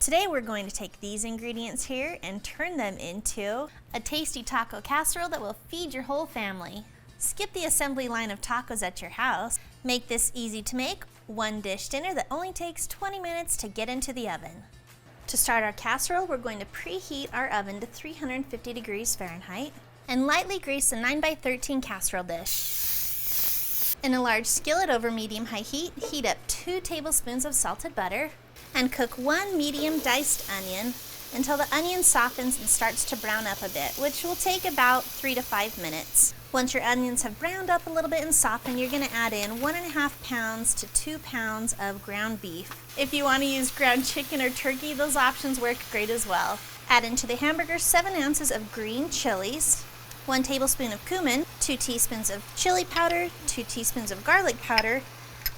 Today we're going to take these ingredients here and turn them into a tasty taco casserole that will feed your whole family. Skip the assembly line of tacos at your house. Make this easy to make, one dish dinner that only takes 20 minutes to get into the oven. To start our casserole, we're going to preheat our oven to 350 degrees Fahrenheit and lightly grease a 9x13 casserole dish. In a large skillet over medium-high heat, heat up 2 tablespoons of salted butter and cook 1 medium diced onion until the onion softens and starts to brown up a bit, which will take about 3 to 5 minutes. Once your onions have browned up a little bit and softened, you're going to add in 1.5 pounds to 2 pounds of ground beef. If you want to use ground chicken or turkey, those options work great as well. Add into the hamburger 7 ounces of green chilies, 1 tablespoon of cumin, 2 teaspoons of chili powder, 2 teaspoons of garlic powder,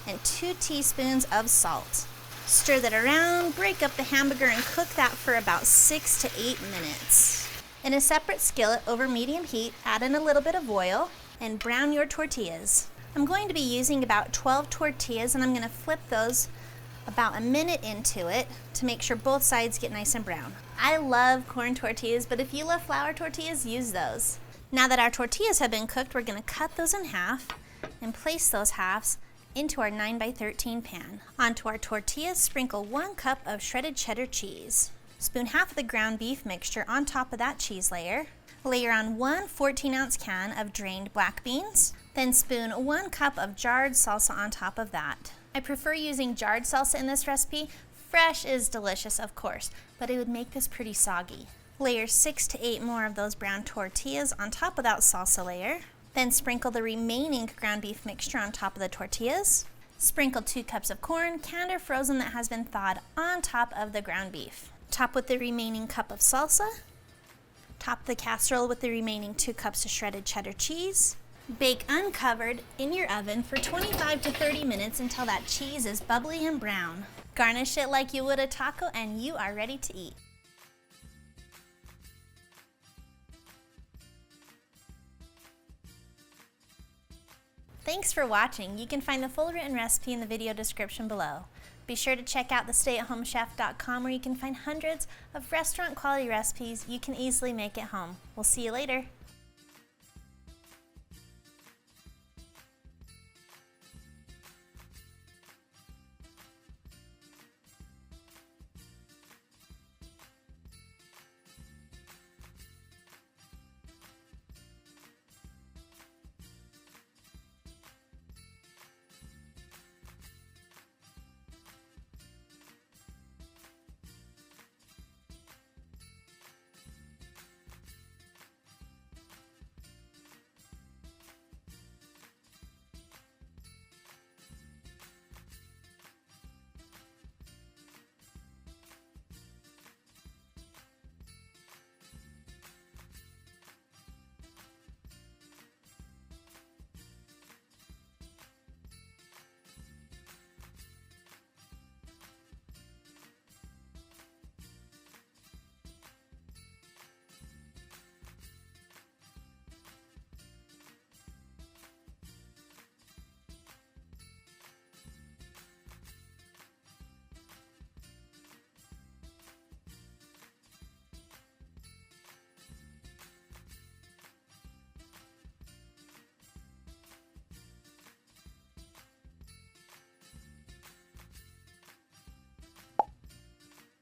and 2 teaspoons of salt. Stir that around, break up the hamburger, and cook that for about 6 to 8 minutes. In a separate skillet over medium heat, add in a little bit of oil and brown your tortillas. I'm going to be using about 12 tortillas, and I'm going to flip those about a minute into it to make sure both sides get nice and brown. I love corn tortillas, but if you love flour tortillas, use those. Now that our tortillas have been cooked, we're going to cut those in half and place those halves into our 9x13 pan. Onto our tortillas, sprinkle 1 cup of shredded cheddar cheese. Spoon half of the ground beef mixture on top of that cheese layer. Layer on 1 14-ounce can of drained black beans. Then spoon 1 cup of jarred salsa on top of that. I prefer using jarred salsa in this recipe. Fresh is delicious, of course, but it would make this pretty soggy. Layer 6 to 8 more of those brown tortillas on top of that salsa layer. Then sprinkle the remaining ground beef mixture on top of the tortillas. Sprinkle 2 cups of corn, canned or frozen, that has been thawed on top of the ground beef. Top with the remaining cup of salsa. Top the casserole with the remaining 2 cups of shredded cheddar cheese. Bake uncovered in your oven for 25 to 30 minutes until that cheese is bubbly and brown. Garnish it like you would a taco and you are ready to eat. Thanks for watching. You can find the full written recipe in the video description below. Be sure to check out thestayatHomeChef.com, where you can find hundreds of restaurant quality recipes you can easily make at home. We'll see you later.